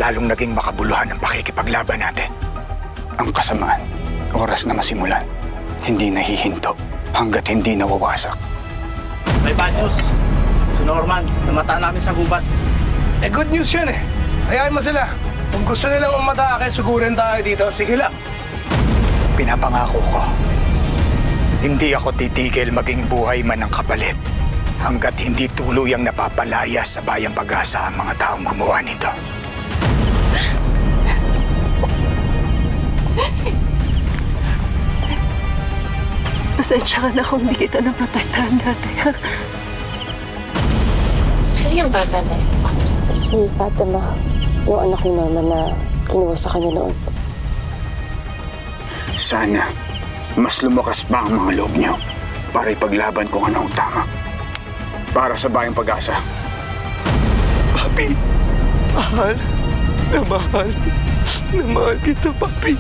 lalong naging makabuluhan ang pakikipaglaban natin. Ang kasamaan, oras na masimulan, hindi nahihinto hanggat hindi nawawasak. May bad news. Si Norman, namata namin sa gubat. Good news yun eh. Hayaan mo sila. Kung gusto nilang umatake, sugurin tayo dito. Sige lang. Pinapangako ko, hindi ako titigil maging buhay man ng kapalit hanggat hindi tuluyang napapalayas sa Bayang Pag-asa ang mga taong gumawa nito. Pasensya ka na kung hindi kita naprotektahan dati, ha? Sino yung bata na yun? Si Fatima, yung anak ni Mama na kinuha sa kanya noon. Sana, mas lumakas pa ang mga loob niyo para ipaglaban kung ano ang tama. Para sa Bayang Pag-asa. Papi, mahal na mahal kita, Papi.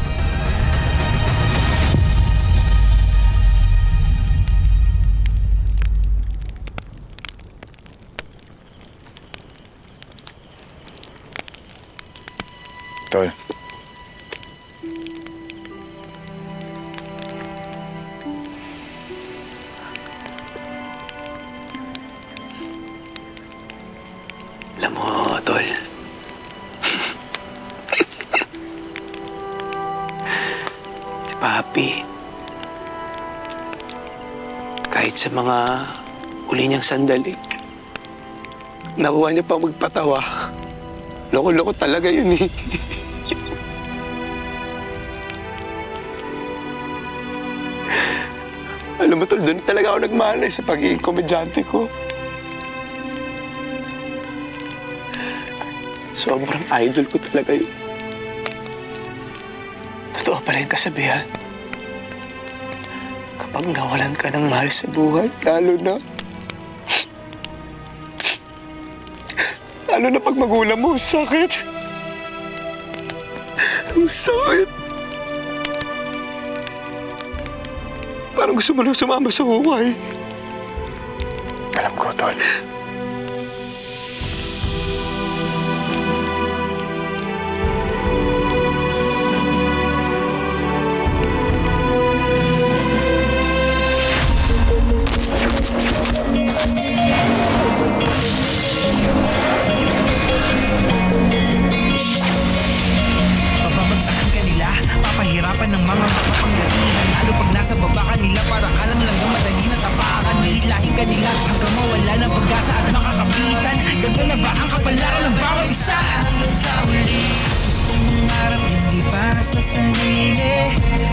Tol. Alam mo, Tol. Si Papi, kahit sa mga uli niyang sandali, nakuha niya pa magpatawa. Loko-loko talaga yun eh. Alam mo, Tol, doon talaga ako nagmalay sa pagiging komedyante ko. Sobrang idol ko talaga yun. Totoo pala yung kasabihan. Kapag nawalan ka ng mahal sa buhay, lalo na pag magulang mo, sakit. Ang sakit. Parang gusto mo lang sumama sa huway. Alam ko, Tol. Papabagsakan ka nila, papahirapan ng mga makapangyarihan. Lalo pag nasa baba ka nila, para ka lang madali na tapakan. Hihilahin ka nila hanggang mawala ng pag-asa at makakapitan. Ganda na ba ang kapalaran ng bawat isa? Sa uli, gustong mangarap, hindi para sa sarili,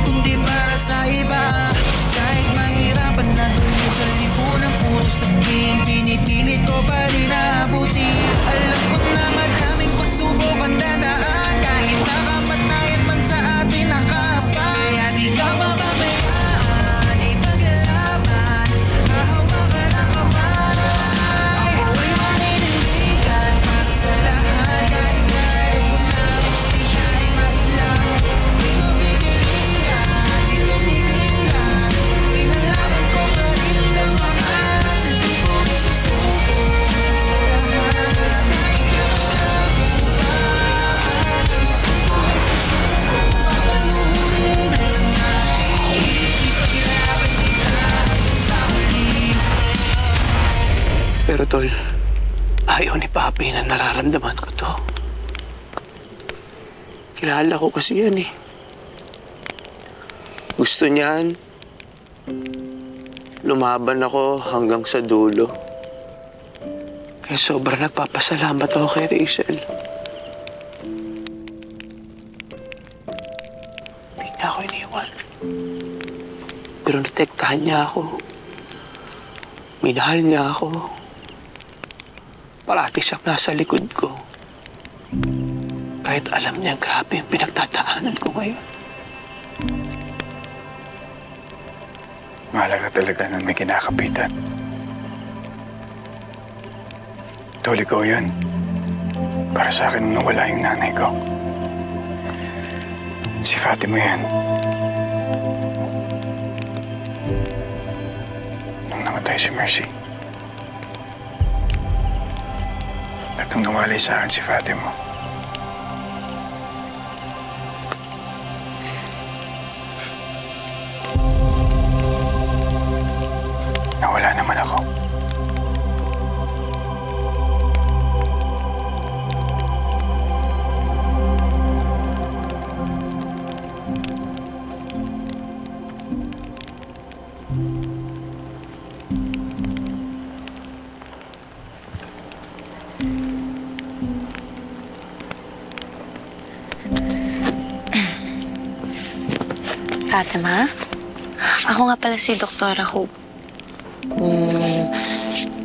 kundi para sa iba. Kahit mahirapan na dulog sa lipunan, puro sabihin, pinipilit ko pa rin naabuti. Alam ko na maraming pagsubok ang dadaan, kahit nakapatayan man sa atin nakapay. Kaya di ka mababayaan, ipaglalaban, kahawakan ang kamay. Ako'y maninindigan para sa lahat, kahit ngayon ko na gusto siya'y mailang. Di mabibigyan, di lumilingan, pinalaman ko pa rin ang mga sisipong susuko. Pero Tol, ayaw ni Papi na nararamdaman ko to. Kilala ko kasi yan eh. Gusto niyan, lumaban ako hanggang sa dulo. Kaya sobrang nagpapasalamat ako kay Rachel. Hindi niya ako iniwan. Pero natektahan niya ako. Minahal niya ako. Parati siyang nasa likod ko. Kahit alam niya grabe yung pinagtataanan ko ngayon. Mahalaga talaga na may kinakapitan. Tol, ikaw yun. Para sa akin nung nawala yung nanay ko. Si Fatima yan. Nung namatay si Mercy. At nung nawalay sa akin si Fatima, Wala naman ako. Fatima? Ako nga pala si Dr. Hope.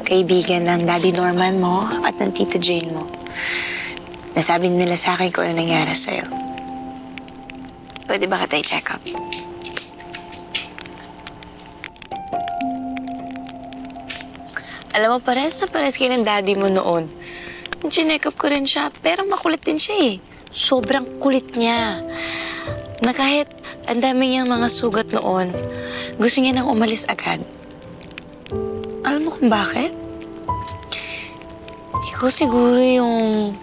Kaibigan ng Daddy Norman mo at ng Tita Jane mo. Nasabi nila sa akin kung ano nangyari sa'yo. Pwede ba kita i-check up? Alam mo, pares na pares kayo ng daddy mo noon. Chineck up ko rin siya, pero makulit din siya eh. Sobrang kulit niya. Na kahit ang dami niyang mga sugat noon, gusto niya nang umalis agad. Alam mo kung bakit? Ikaw siguro yung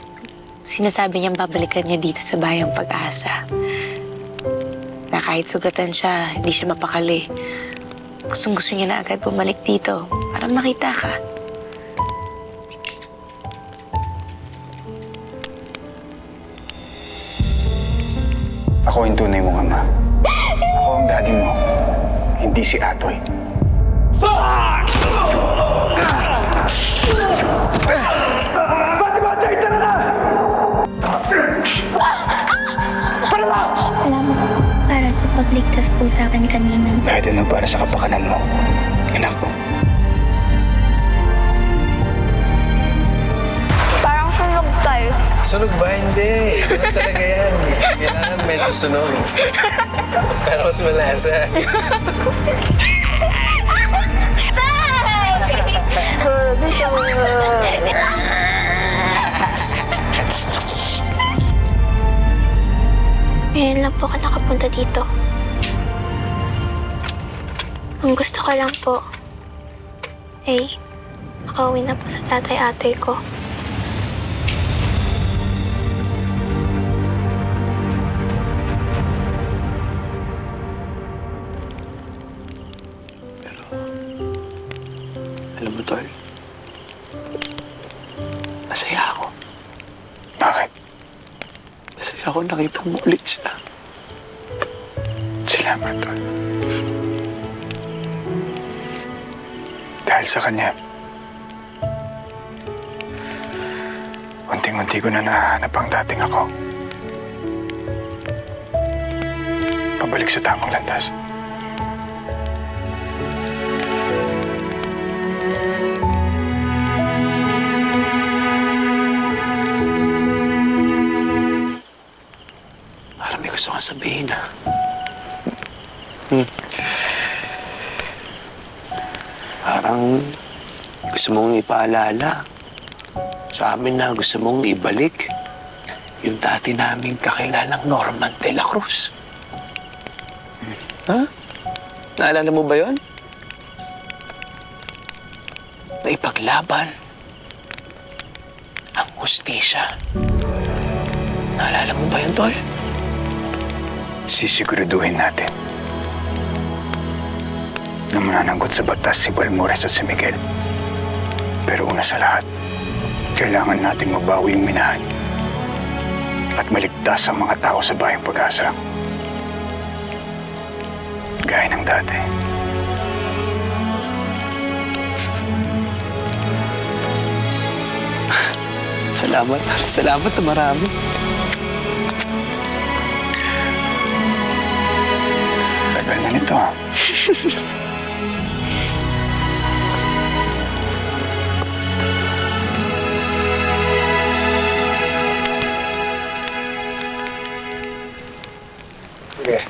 sinasabi niyang babalikan niya dito sa Bayang Pag-asa. Na kahit sugatan siya, hindi siya mapakali. Gustong-gusto niya na agad bumalik dito para makita ka. Ako yung tunay mong ama. Ako ang daddy mo, hindi si Atoy. Salamat para sa pagligtas po sa akin kanina. Kahit ano para sa kapakanan mo, anak ko. Parang sunog tayo. Sunog ba? Hindi. Ganun talaga yan. Kailangan medyo sunog. Pero mas malasa. Ngayon lang po ako nakapunta dito. Ang gusto ko lang po, makauwi na po sa tatay-atay ko. Alam mo, Tol, masaya ako. Bakit? Masaya ako nakita mo ulit siya. Salamat, Tol. Dahil sa kanya, unting-unti ko na nahanap ang dating ako. Pabalik sa tamang landas. Parang may gusto kang sabihin, ha? Parang gusto mong ipaalala sa amin na gusto mong ibalik yung dati naming kakilalang Norman de la Cruz. Ha? Naalala mo ba yun? Na ipaglaban ang hustisya. Naalala mo ba yun, Tol? Sisiguraduhin natin na mananagot sa batas si Balmores at si Miguel. Pero una sa lahat, kailangan nating mabawi yung minahan at maligtas ang mga tao sa Bayang Pag-asa. Gaya ng dati. Salamat. Salamat na marami. Tagal na nito. Sige.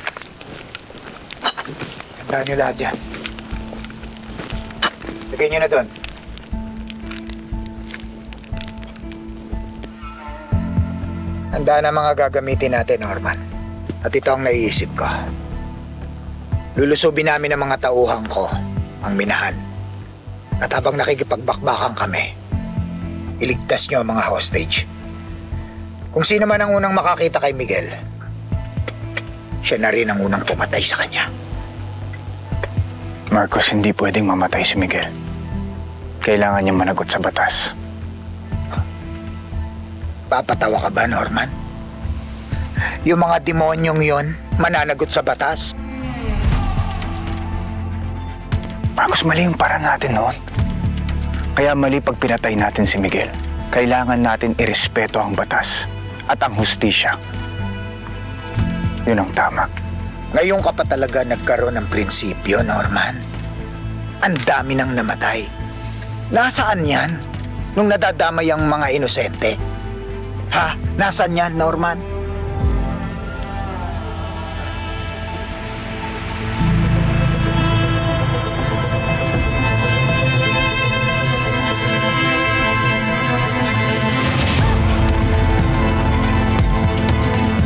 Handaan niyo lahat yan. Lagay niyo na doon. Handa na mga gagamitin natin, Norman. At ito ang naiisip ko. Lulusubin namin ang mga tauhan ko, ang minahan. At habang nakikipagbakbakan kami, iligtas niyo ang mga hostage. Kung sino man ang unang makakita kay Miguel, siya na rin ang unang pumatay sa kanya. Marcos, hindi pwedeng mamatay si Miguel. Kailangan niya managot sa batas. Papatawa ka ba, Norman? Yung mga demonyong yon, mananagot sa batas? Marcos, mali yung para natin noon. Kaya mali pag pinatay natin si Miguel. Kailangan natin irespeto ang batas at ang hustisya. Yun ang tama. Ngayon ka pa talaga nagkaroon ng prinsipyo, Norman. Ang dami nang namatay. Nasaan yan? Nung nadadamay ang mga inosente? Ha? Nasaan yan, Norman?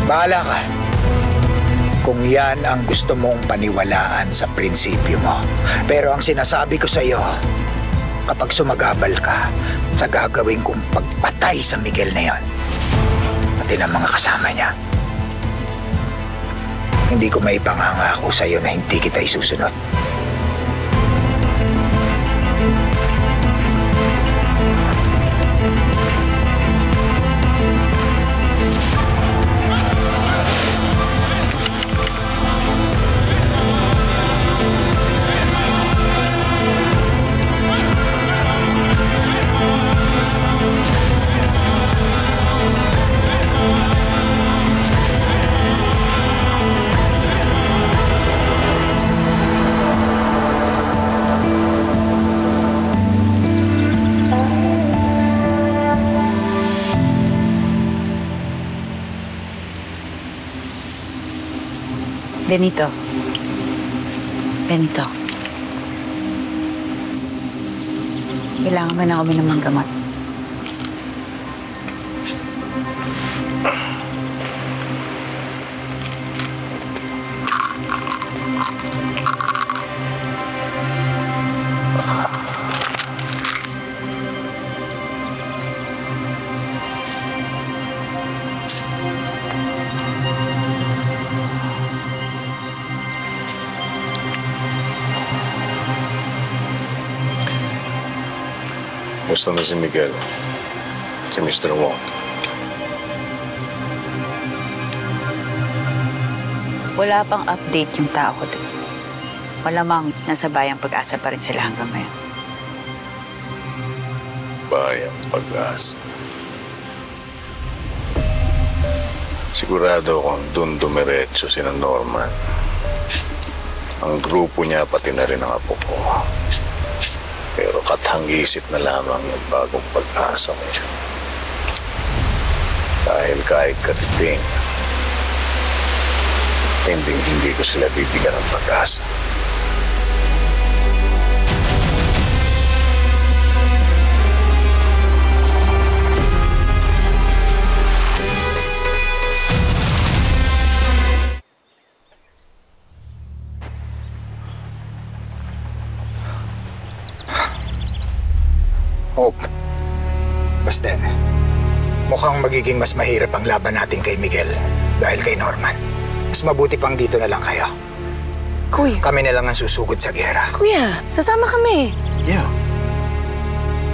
Bahala ka. Kung yan ang gusto mong paniwalaan sa prinsipyo mo. Pero ang sinasabi ko sa iyo, kapag sumagabal ka sa gagawin kong pagpatay sa Miguel na yon, pati ng mga kasama niya, hindi ko may pangangako sa iyo na hindi kita isusunod. Benito. Benito. Kailangan mo na uminom ng gamot. Gusto na si Miguel. Si Mr. Wong. Wala pang update yung tao ko doon. Malamang nasa Bayang Pag-asa pa rin sila hanggang ngayon. Bayang Pag-asa. Sigurado akong doon dumiretso si Norman. Ang grupo niya pati na rin ang apo ko. Pero kathang-isip na lamang yung bagong Pag-asa ngayon. Dahil kahit katiting, hindi ko sila bibigyan ng pag-asa. Hope. Basta, mukhang magiging mas mahirap ang laban natin kay Miguel dahil kay Norman. Mas mabuti pang dito na lang kayo. Kuya. Kami na lang ang susugod sa giyera. Kuya, sasama kami. Yeah.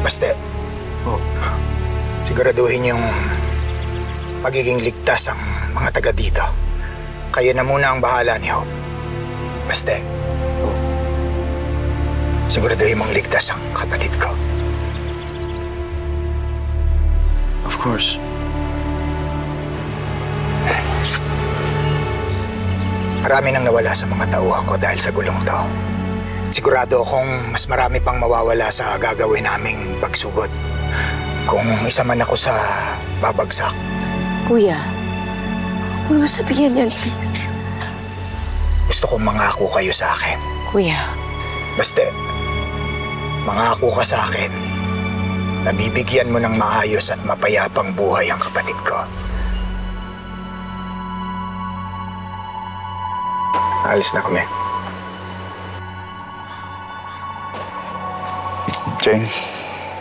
Basta, siguraduhin yung magiging ligtas ang mga taga dito. Kayo na muna ang bahala ni Hope. Basta, siguraduhin mong ligtas ang kapatid ko. Of course. Marami nang nawala sa mga tauhan ko dahil sa gulong to. Sigurado akong mas marami pang mawawala sa gagawin naming pagsugod. Kung isa man ako sa babagsak. Kuya, huwag mo sabihin yan, please. Gusto kong mangako kayo sa akin. Kuya. Basta, mangako ka sa akin na bibigyan mo ng maayos at mapayapang buhay ang kapatid ko. Alis na kami. Jane,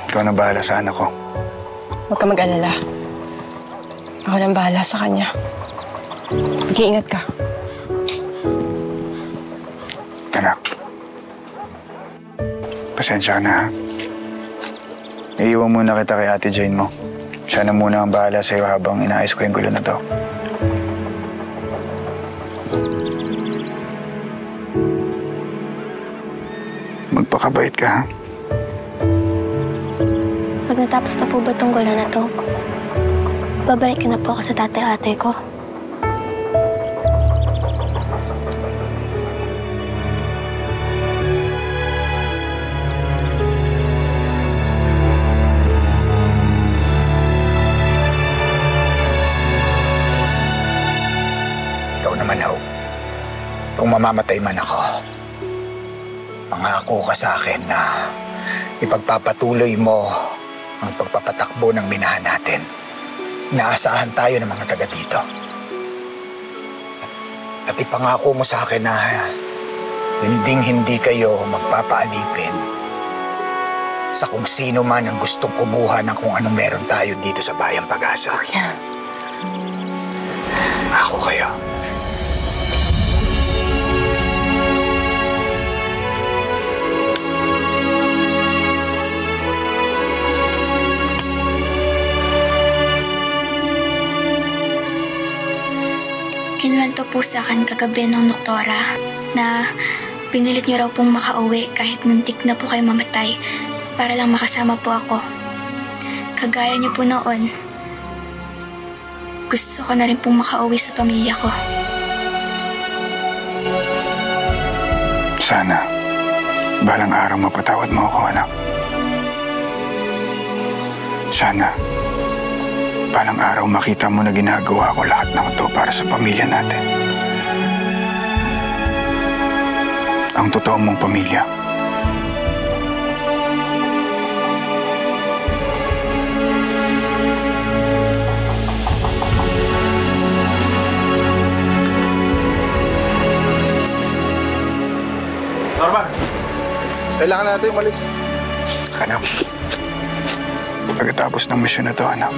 ikaw na bahala sa anak ko. Huwag ka mag-alala. Ako nang bahala sa kanya. Mag-iingat ka. Anak, Pasensya ka na, ha? Iiwan muna kita kay Ate Jane mo. Siya na muna ang bahala sa'yo habang inaayos ko yung gulo na to. Magpakabait ka, ha? Pag natapos na po ba tong gulo na to, babalik na po ako sa tatay-ate ko. Ikaw naman, Hope. Kung mamamatay man ako, pangako ka sa akin na ipagpapatuloy mo ang pagpapatakbo ng minahan natin. Inaasahan tayo ng mga taga dito. At ipangako mo sa akin na hindi kayo magpapaalipin sa kung sino man ang gustong kumuha ng kung anong meron tayo dito sa Bayang Pag-asa. Kuya. Ako kayo. Kinuwento po sa akin kagabi ng doktora na pinilit niyo raw pong makauwi kahit muntik na po kayo mamatay para lang makasama po ako. Kagaya niyo po noon, gusto ko na rin pong makauwi sa pamilya ko. Sana, balang araw mapatawad mo ako, anak. Sana, balang araw makita mo na ginagawa ko lahat ng ito para sa pamilya natin. Ang totoo mong pamilya. Norman, kailangan natin umalis. Anak, pagkatapos ng misyon na to, anak,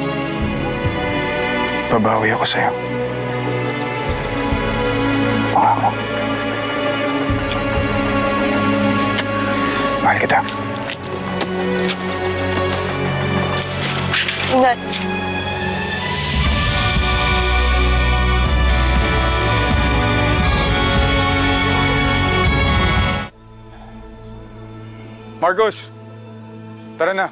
babawi ako sa'yo. Pangako. Mahal kita. Ingat. Marcos, tara na.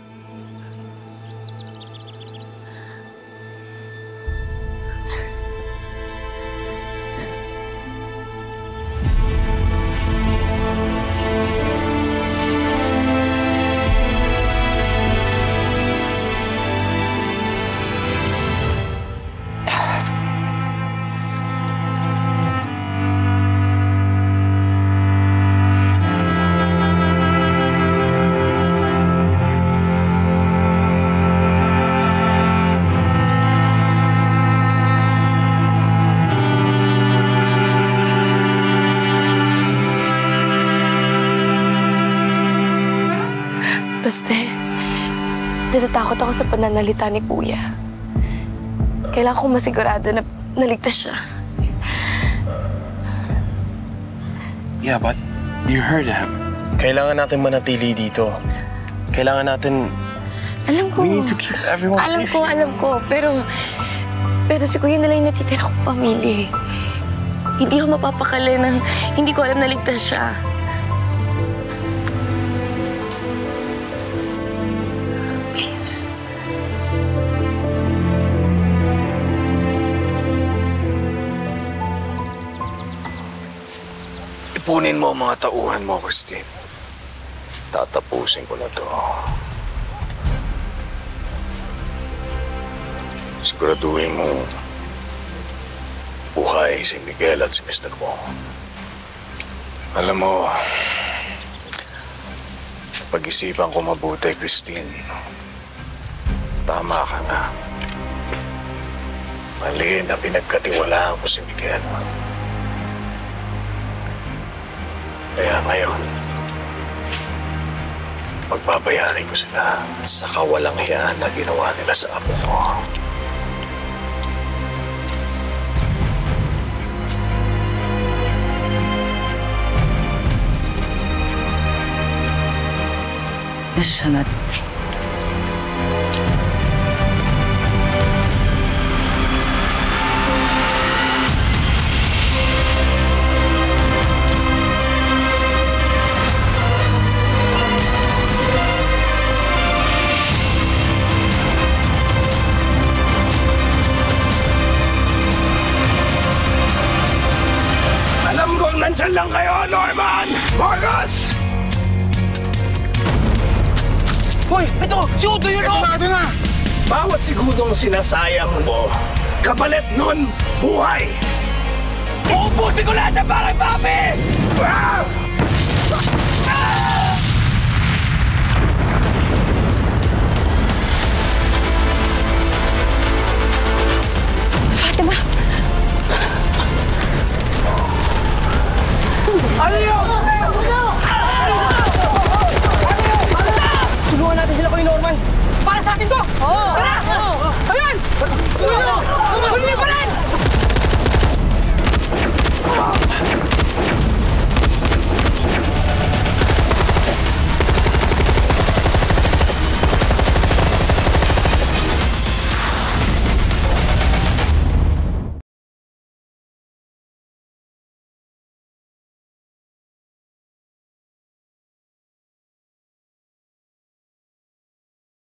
Basta, natatakot ako sa pananalita ni Kuya. Kailangan kong masigurado na naligtas siya. Yeah, but you heard him. Kailangan natin manatili dito. Kailangan natin... Alam ko. We need to keep everyone safe. Alam ko. Pero si Kuya na lang yung natitira kong pamilya. Hindi ako mapapakala ng hindi ko alam na ligtas siya. Please. Ipunin mo ang mga tauhan mo, Christine. Tatapusin ko na to. Siguraduhin mo buhay si Miguel at si Mr. Wong. Alam mo, pag-isipan ko mabuti, Christine. Tama ka nga. Mali na pinagkatiwalaan ko si Miguel. Kaya ngayon, pagbabayarin ko sila sa kawalang hiyaan na ginawa nila sa apo ko. Nasusunod. Alam kong nandyan lang kayo, Norman! Marcos! Hoy! Ito! Si Uto yun! Ito na! Bawat segundong sinasayang mo, kapalit nun, buhay! Uubusin ko lahat ng bakit, Papi! Ah!